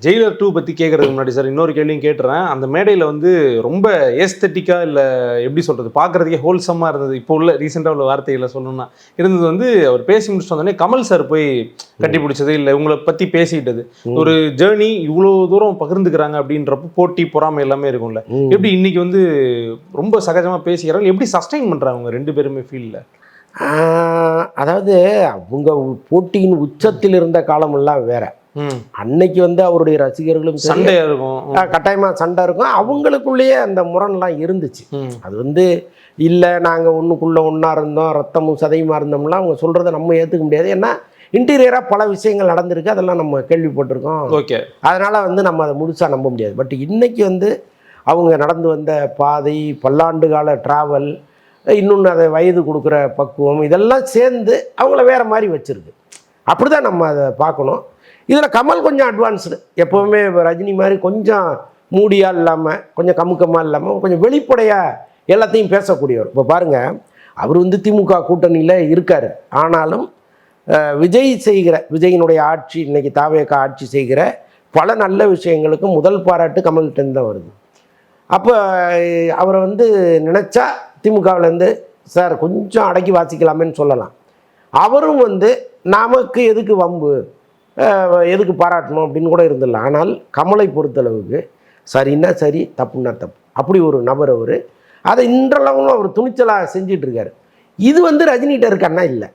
Jailer 2 பற்றி கேட்குறதுக்கு முன்னாடி சார் இன்னொரு கேள்வியும் கேட்டுறேன். அந்த மேடையில் வந்து ரொம்ப ஏஸ்தட்டிக்காக இல்லை எப்படி சொல்கிறது பார்க்குறதுக்கே ஹோல்சம்மாக இருந்தது. இப்போ உள்ள ரீசெண்டாக உள்ள வார்த்தைகளை சொல்லணும்னா இருந்தது வந்து அவர் பேசி முடிச்சுட்டு வந்தோடனே கமல் சார் போய் கட்டி பிடிச்சது இல்லை உங்களை பற்றி பேசிக்கிட்டது. ஒரு ஜேர்னி இவ்வளோ தூரம் பகிர்ந்துக்கிறாங்க அப்படின்றப்போ போட்டி பொறாமை எல்லாமே இருக்கும்ல. எப்படி இன்னைக்கு வந்து ரொம்ப சகஜமாக பேசிக்கிறாங்க, எப்படி சஸ்டைன் பண்ணுறாங்க அவங்க ரெண்டு பேருமே ஃபீல்டில்? அதாவது அவங்க போட்டியின் உச்சத்தில் இருந்த காலமெல்லாம் வேற. அன்னைக்கு வந்து அவருடைய ரசிகர்களும் சண்டையா இருக்கும், கட்டாயமா சண்டை இருக்கும். அவங்களுக்குள்ளேயே அந்த முரண்லாம் இருந்துச்சு. அது வந்து இல்லை நாங்கள் ஒன்றுக்குள்ளே ஒன்றா இருந்தோம், ரத்தமும் சதையுமா இருந்தோம்லாம் அவங்க சொல்கிறத நம்ம ஏற்றுக்க முடியாது. ஏன்னா இன்டீரியராக பல விஷயங்கள் நடந்திருக்கு, அதெல்லாம் நம்ம கேள்விப்பட்டிருக்கோம். ஓகே, அதனால் வந்து நம்ம அதை முழுசாக நம்ப முடியாது. பட் இன்னைக்கு வந்து அவங்க நடந்து வந்த பாதை, பல்லாண்டு கால ட்ராவல், இன்னொன்று அதை வயது கொடுக்குற பக்குவம், இதெல்லாம் சேர்ந்து அவங்கள வேறு மாதிரி வச்சுருக்கு. அப்படி தான் நம்ம அதை பார்க்கணும். இதில் கமல் கொஞ்சம் அட்வான்ஸ்டு. எப்போவுமே ரஜினி மாதிரி கொஞ்சம் மூடியாக இல்லாமல், கொஞ்சம் கமுக்கமாக இல்லாமல், கொஞ்சம் வெளிப்படையாக எல்லாத்தையும் பேசக்கூடியவர். இப்போ பாருங்கள், அவர் வந்து திமுக கூட்டணியில் இருக்கார். ஆனாலும் விஜயினுடைய ஆட்சி, இன்றைக்கி தாவேக ஆட்சி செய்கிற பல நல்ல விஷயங்களுக்கு முதல் பாராட்டு கமல்கிட்ட தான் வருது. அப்போ அவரை வந்து நினச்சா திமுகவிலேருந்து சார் கொஞ்சம் அடக்கி வாசிக்கலாமேன்னு சொல்லலாம். அவரும் வந்து நமக்கு எதுக்கு வம்பு, எதுக்கு பாராட்டணும் அப்படின்னு கூட இருந்துடலாம். ஆனால் கமலை பொறுத்தளவுக்கு சரின்னா சரி, தப்புன்னா தப்பு, அப்படி ஒரு நபர் அவர். அதை இன்றளவும் அவர் துணிச்சலாக செஞ்சிட்ருக்காரு. இது வந்து ரஜினிகிட்ட இருக்கான்னா இல்லை.